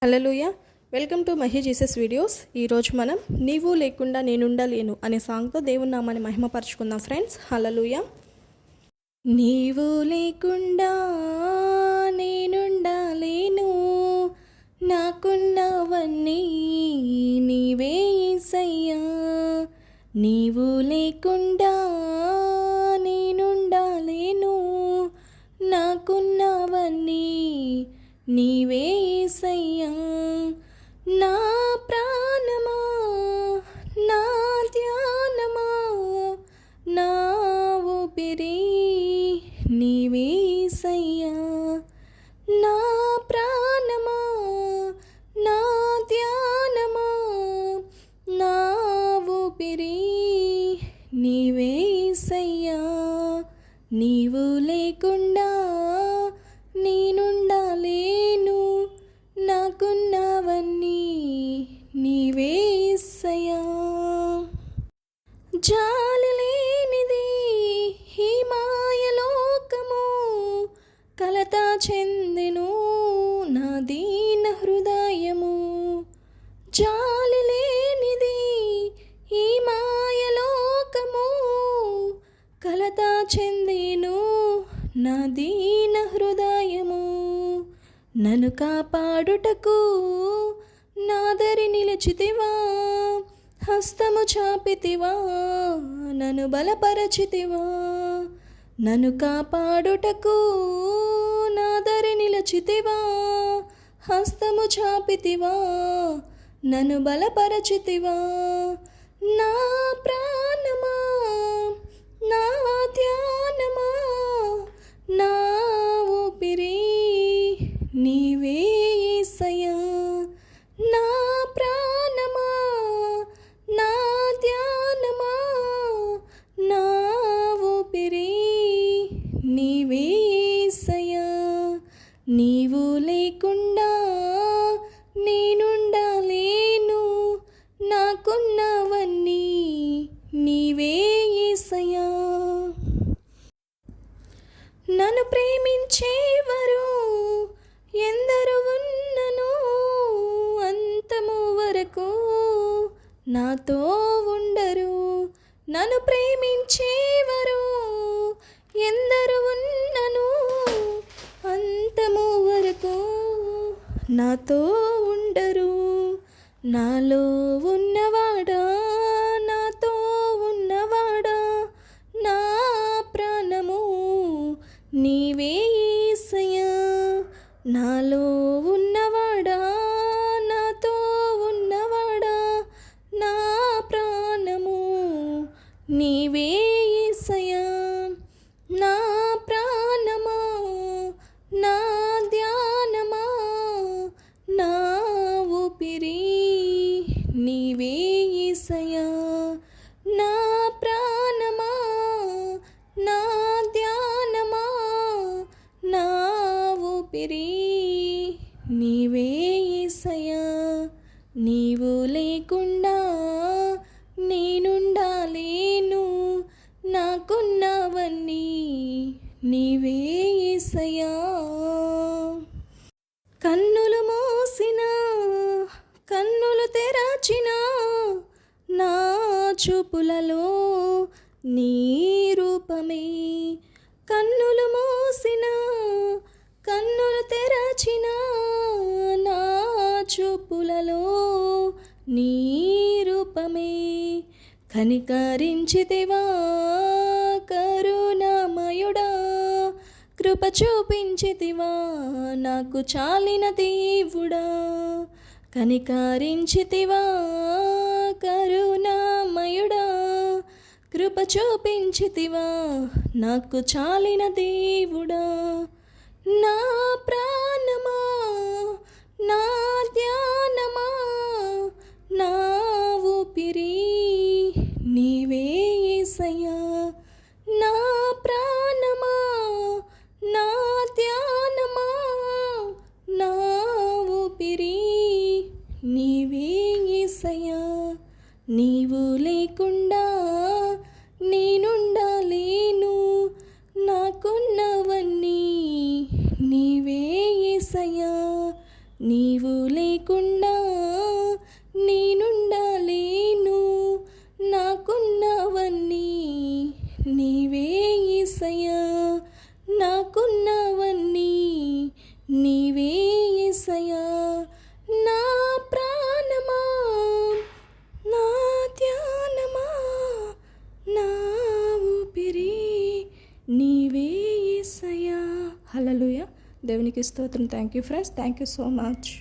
Hallelujah. Welcome to Mahi Jesus videos. ఈరోజు మనం నీవు లేకుండా నేనుండలేను అనే సాంగ్తో దేవుని నామాన్ని మహిమపరచుకుందాం ఫ్రెండ్స్. హల్లెలూయా. నీవు లేకుండా నేనుండలేను, నాకున్నవన్నీ నీవే యేసయ్యా. నీవు లేకుండా నేనుండలేను, నాకున్నవన్నీ నీవే యేసయ్యా. నా ప్రాణమా, నా ధ్యానమా, నా ఊపిరి నీవే యేసయ్యా. నా ప్రాణమా, నా ధ్యానమా, నా ఊపిరి నీవే యేసయ్యా. నీవు లేకుండా నేనుండలేను, నాకున్నవన్నీ నీవే యేసయ్యా. జాలి లేనిది ఈ మాయలోకము, కలత చెందెను నా దీన హృదయము. జాలి లేనిది ఈ మాయలోకము, కలత చెందెను నా దీన హృదయము. నన్ను కాపాడుటకు నాదరి నిలిచితివా, హస్తము చాపితివా, నన్ను బలపరచితివా. నన్ను కాపాడుటకు నాదరి నిలిచితివా, హస్తము చాపితివా, నన్ను బలపరచితివా. నా ప్రాణమా, నా ధ్యానమా, నా ఊపిరి నీవే యేసయ్యా. నా ప్రాణమా, నా ధ్యానమా, నా ఊపిరి నీవే యేసయ్యా. నీవు లేకుండా నేనుండలేను, నాకున్నవన్నీ నీవే యేసయ్యా. నన్ను ప్రేమించేవారు ఎందరు ఉన్నను, అంతము వరకు నాతో ఉండరు. నన్ను ప్రేమించేవారు ఎందరు ఉన్నను, అంతము వరకు నాతో ఉండరు. నాలో ఉన్నవాడా, నాతో ఉన్నవాడా, నా ప్రాణము నీవే యేసయ్యా. నాలో ఉన్నవాడా, నాతో ఉన్నవాడా, నా ప్రాణము నీవే యేసయ్యా. నా ప్రాణమా, నా ధ్యానమా, నా ఊపిరి నీవే యేసయ్యా. నా ప్రాణమా, నా ధ్యానమా, నా ఊపిరి నీవే యేసయ్యా. నీవు లేకుండా నేనుండలేను, నాకున్నవన్నీ నీవే యేసయ్యా. కన్నులు మూసిన, కన్నులు తెరచిన, నా చూపులలో నీ రూపమే. కన్నులు మూసిన, కన్నులు తెరచిన, నా చూపులలో నీ రూపమే. కనికరించితివా కరుణామయుడా, కృప చూపించితివా నాకు చాలిన దేవుడా. కనికరించితివా కరుణామయుడా, కృప చూపించితివా నాకు చాలిన దేవుడా. నా ప్రాణమా, నా ధ్యానమా, నా ఊపిరి నీవే యేసయ్యా. నా ప్రాణమా, నా ధ్యానమా, నా ఊపిరి నీవే యేసయ్యా. నీవు లేకుండా నేనుండలేను, నాకున్నవన్నీ నీవే యేసయ్యా. నీవు లేకుండా నేనుండలేను, నాకున్నవన్నీ నీవే యేసయ్యా, నాకున్నవన్నీ నీవే యేసయ్యా. నా ప్రాణమా, నా ధ్యానమా, నా ఊపిరి నీవే యేసయ్యా. హల్లెలూయా. దేవునికి స్తోత్రం. Thank you friends, thank you so much.